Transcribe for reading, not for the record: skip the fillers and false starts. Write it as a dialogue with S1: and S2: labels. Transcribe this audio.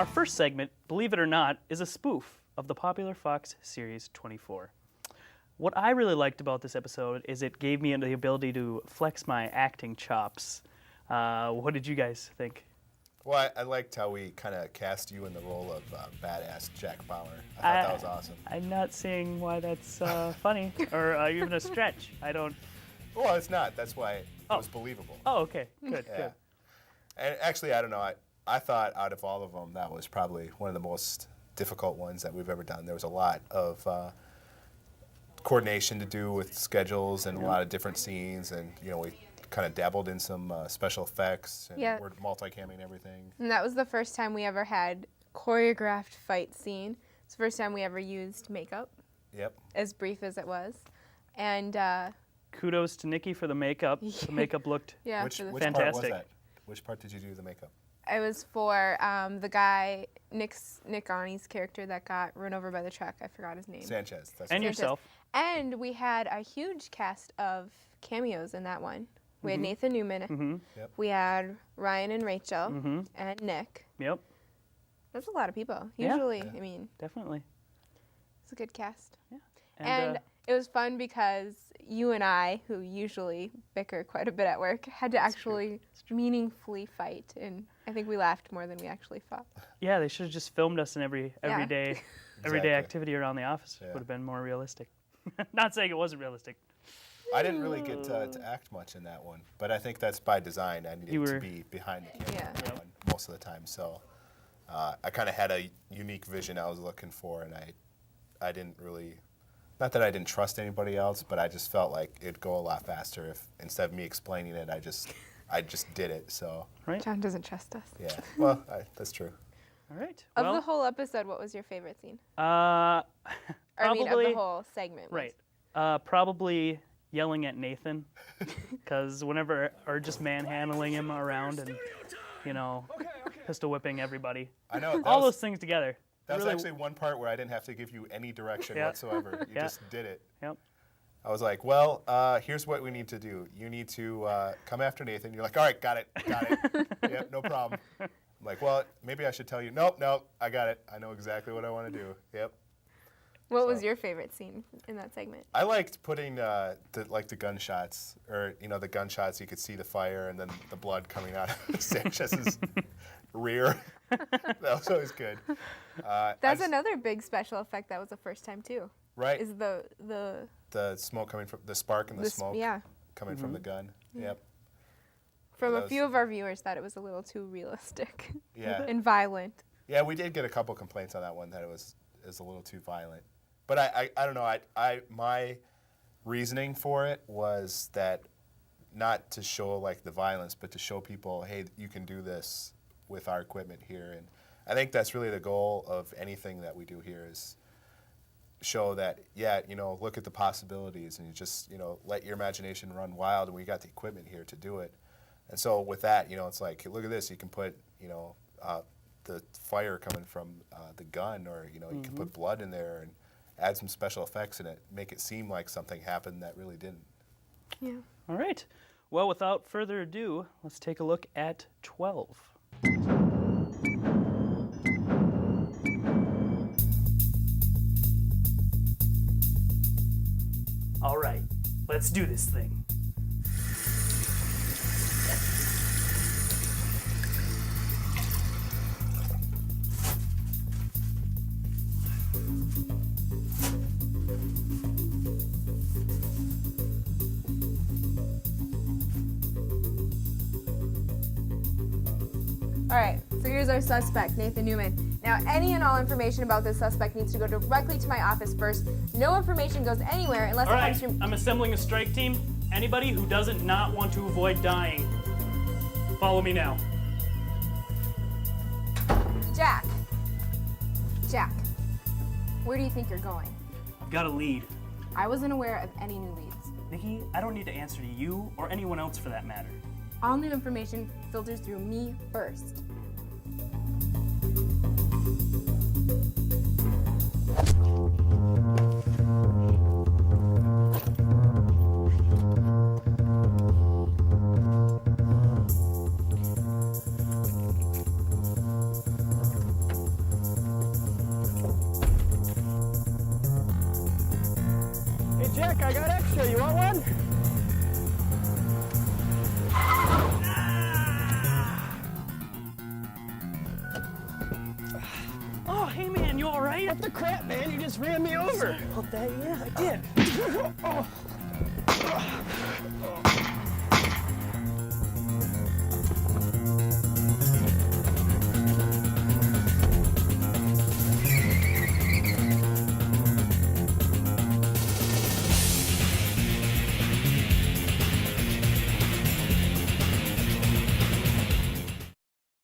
S1: Our first segment, believe it or not, is a spoof of the popular Fox series 24. What I really liked about this episode is it gave me the ability to flex my acting chops. What did you guys think?
S2: Well, I liked how we kind of cast you in the role of badass Jack Bauer. I thought that was awesome.
S1: I'm not seeing why that's funny or even a stretch. I don't.
S2: Well, it's not. That's why it was believable.
S1: Oh, okay. Good,
S2: Yeah.
S1: good.
S2: And actually, I don't know. I thought out of all of them, that was probably one of the most difficult ones that we've ever done. There was a lot of coordination to do with schedules and a lot of different scenes, and we kind of dabbled in some special effects, and we're multi-camming everything.
S3: And that was the first time we ever had choreographed fight scene. It's the first time we ever used makeup.
S2: Yep.
S3: As brief as it was. And
S1: kudos to Nikki for the makeup. The makeup looked
S2: Which
S1: fantastic.
S2: part was that? Which part did you do the makeup?
S3: it was for the guy, Nick Ani's character that got run over by the truck. I forgot his name.
S2: Sanchez. That's
S1: And
S2: right.
S1: yourself.
S3: And we had a huge cast of cameos in that one. We had Nathan Newman.
S1: Mm-hmm.
S2: Yep.
S3: We had Ryan and Rachel and Nick.
S1: Yep.
S3: That's a lot of people.
S1: Yeah.
S3: Usually, I mean,
S1: Definitely.
S3: it's a good cast.
S1: Yeah.
S3: And it was fun because you and I, who usually bicker quite a bit at work, had to actually meaningfully fight. And I think we laughed more than we actually fought.
S1: yeah, they should have just filmed us in everyday
S2: Exactly.
S1: activity around the office.
S2: Yeah.
S1: Would have been more realistic. Not saying it wasn't realistic.
S2: I didn't really get to act much in that one, but I think that's by design. I needed to be behind the camera in that one most of the time. So I kind of had a unique vision I was looking for, and I didn't really, not that I didn't trust anybody else, but I just felt like it'd go a lot faster if instead of me explaining it, I just did it. So
S1: Right.
S3: John doesn't trust us.
S2: yeah, well, that's true.
S1: All right.
S3: Of
S1: well,
S3: the whole episode, what was your favorite scene?
S1: Or
S3: Or I mean, of
S1: probably
S3: the whole segment.
S1: right. Probably yelling at Nathan, because whenever or just manhandling him around and pistol whipping everybody.
S2: I know
S1: All those things together.
S2: That was
S1: Really-
S2: actually one part where I didn't have to give you any direction
S1: Yeah.
S2: whatsoever. You
S1: Yeah.
S2: just did it.
S1: Yep.
S2: I was like, well, here's what we need to do. You need to come after Nathan. You're like, all right, got it. Yep, no problem. I'm like, well, maybe I should tell you. Nope, I got it. I know exactly what I want to do. Yep.
S3: What was your favorite scene in that segment?
S2: I liked putting the gunshots, or the gunshots. You could see the fire and then the blood coming out of Sanchez's rear. That was always good.
S3: That's another big special effect that was the first time too.
S2: Right.
S3: Is the
S2: Smoke coming from the spark and the smoke coming from the gun. Yep.
S3: From
S2: That
S3: a few of our viewers thought it was a little too realistic
S2: Yeah.
S3: and violent.
S2: Yeah, we did get a couple complaints on that one that it was a little too violent. But I don't know. My reasoning for it was that not to show like the violence, but to show people, hey, you can do this with our equipment here. And I think that's really the goal of anything that we do here is show that, look at the possibilities and you just, let your imagination run wild, and we got the equipment here to do it. And so with that, it's like, look at this, you can put, the fire coming from the gun, or, you can put blood in there and add some special effects in it, make it seem like something happened that really didn't.
S3: Yeah.
S1: All right. Well, without further ado, let's take a look at 12. All right, let's do this thing.
S3: All right, so here's our suspect, Nathan Newman. Now, any and all information about this suspect needs to go directly to my office first. No information goes anywhere unless
S1: All
S3: it
S1: right,
S3: comes from...
S1: I'm assembling a strike team. Anybody who doesn't not want to avoid dying, follow me now.
S3: Jack, where do you think you're going?
S1: I've got a lead.
S3: I wasn't aware of any new leads.
S1: Nikki, I don't need to answer to you or anyone else for that matter.
S3: All new information filters through me first.
S4: Heck, I got extra. You want one?
S1: Oh, hey man, you all right?
S4: What the crap, man? You just ran me over.
S1: About that, yeah, I did.